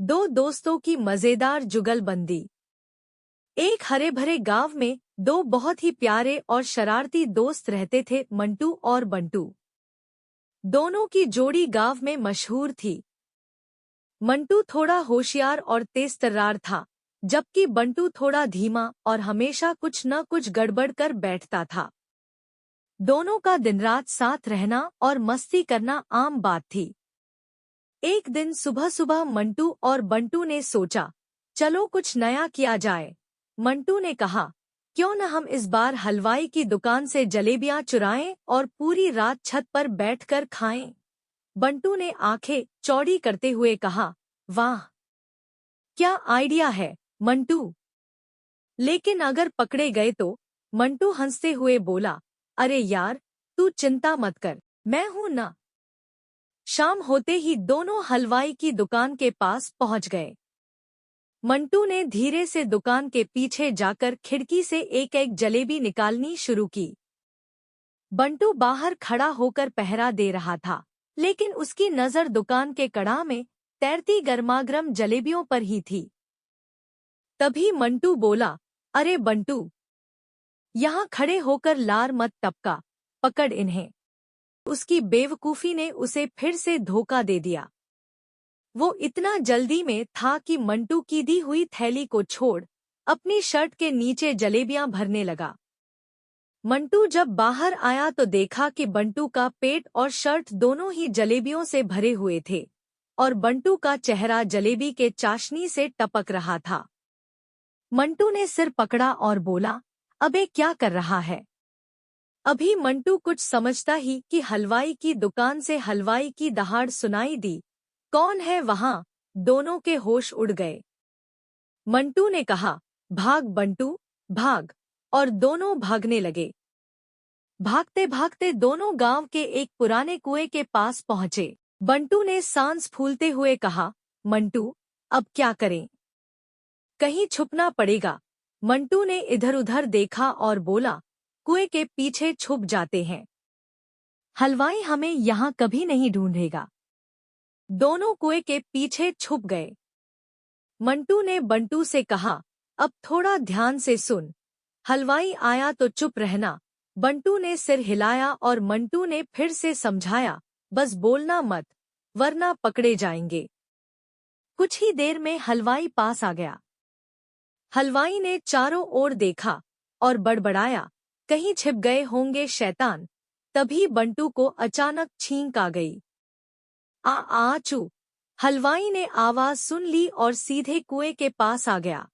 दो दोस्तों की मजेदार जुगलबंदी। एक हरे भरे गांव में दो बहुत ही प्यारे और शरारती दोस्त रहते थे, मंटू और बंटू। दोनों की जोड़ी गांव में मशहूर थी। मंटू थोड़ा होशियार और तेज-तर्रार था, जबकि बंटू थोड़ा धीमा और हमेशा कुछ न कुछ गड़बड़ कर बैठता था। दोनों का दिन रात साथ रहना और मस्ती करना आम बात थी। एक दिन सुबह सुबह मंटू और बंटू ने सोचा, चलो कुछ नया किया जाए। मंटू ने कहा, क्यों न हम इस बार हलवाई की दुकान से जलेबियां चुराएं और पूरी रात छत पर बैठकर खाएं। बंटू ने आंखें चौड़ी करते हुए कहा, वाह, क्या आइडिया है मंटू। लेकिन अगर पकड़े गए तो? मंटू हंसते हुए बोला, अरे यार, तू चिंता मत कर, मैं हूं ना। शाम होते ही दोनों हलवाई की दुकान के पास पहुंच गए। मंटू ने धीरे से दुकान के पीछे जाकर खिड़की से एक एक जलेबी निकालनी शुरू की। बंटू बाहर खड़ा होकर पहरा दे रहा था, लेकिन उसकी नजर दुकान के कड़ाह में तैरती गर्मागर्म जलेबियों पर ही थी। तभी मंटू बोला, अरे बंटू, यहाँ खड़े होकर लार मत टपका, पकड़ इन्हें। उसकी बेवकूफी ने उसे फिर से धोखा दे दिया। वो इतना जल्दी में था कि मंटू की दी हुई थैली को छोड़ अपनी शर्ट के नीचे जलेबियां भरने लगा। मंटू जब बाहर आया तो देखा कि बंटू का पेट और शर्ट दोनों ही जलेबियों से भरे हुए थे और बंटू का चेहरा जलेबी के चाशनी से टपक रहा था। मंटू ने सिर पकड़ा और बोला, अबे क्या कर रहा है। अभी मंटू कुछ समझता ही कि हलवाई की दुकान से हलवाई की दहाड़ सुनाई दी। कौन है वहां? दोनों के होश उड़ गए। मंटू ने कहा, भाग बंटू, भाग, और दोनों भागने लगे। भागते भागते दोनों गांव के एक पुराने कुएं के पास पहुंचे। बंटू ने सांस फूलते हुए कहा, मंटू, अब क्या करें? कहीं छुपना पड़ेगा। मंटू ने इधर उधर देखा और बोला, कुएं के पीछे छुप जाते हैं, हलवाई हमें यहाँ कभी नहीं ढूंढेगा। दोनों कुएं के पीछे छुप गए। मंटू ने बंटू से कहा, अब थोड़ा ध्यान से सुन, हलवाई आया तो चुप रहना। बंटू ने सिर हिलाया और मंटू ने फिर से समझाया, बस बोलना मत, वरना पकड़े जाएंगे। कुछ ही देर में हलवाई पास आ गया। हलवाई ने चारों ओर देखा और बड़बड़ाया, कहीं छिप गए होंगे शैतान। तभी बंटू को अचानक छींक आ गई। आचू। हलवाई ने आवाज सुन ली और सीधे कुएं के पास आ गया।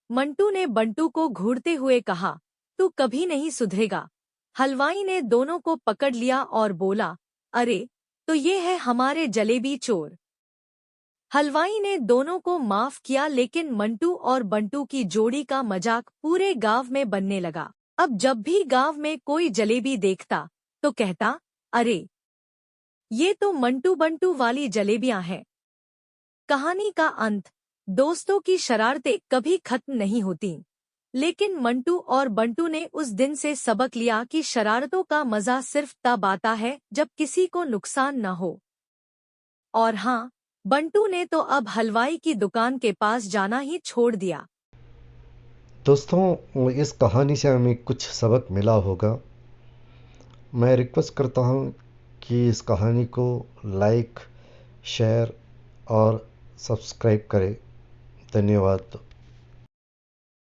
मंटू ने बंटू को घूरते हुए कहा, तू कभी नहीं सुधरेगा। हलवाई ने दोनों को पकड़ लिया और बोला, अरे, तो ये है हमारे जलेबी चोर। हलवाई ने दोनों को माफ किया, लेकिन मंटू और बंटू की जोड़ी का मजाक पूरे गांव में बनने लगा। अब जब भी गांव में कोई जलेबी देखता तो कहता, अरे, ये तो मंटू बंटू वाली जलेबियां हैं। कहानी का अंत। दोस्तों की शरारतें कभी खत्म नहीं होती, लेकिन मंटू और बंटू ने उस दिन से सबक लिया कि शरारतों का मजा सिर्फ तब आता है जब किसी को नुकसान न हो। और हाँ, बंटू ने तो अब हलवाई की दुकान के पास जाना ही छोड़ दिया। दोस्तों, इस कहानी से हमें कुछ सबक मिला होगा। मैं रिक्वेस्ट करता हूँ कि इस कहानी को लाइक, शेयर और सब्सक्राइब करें। धन्यवाद।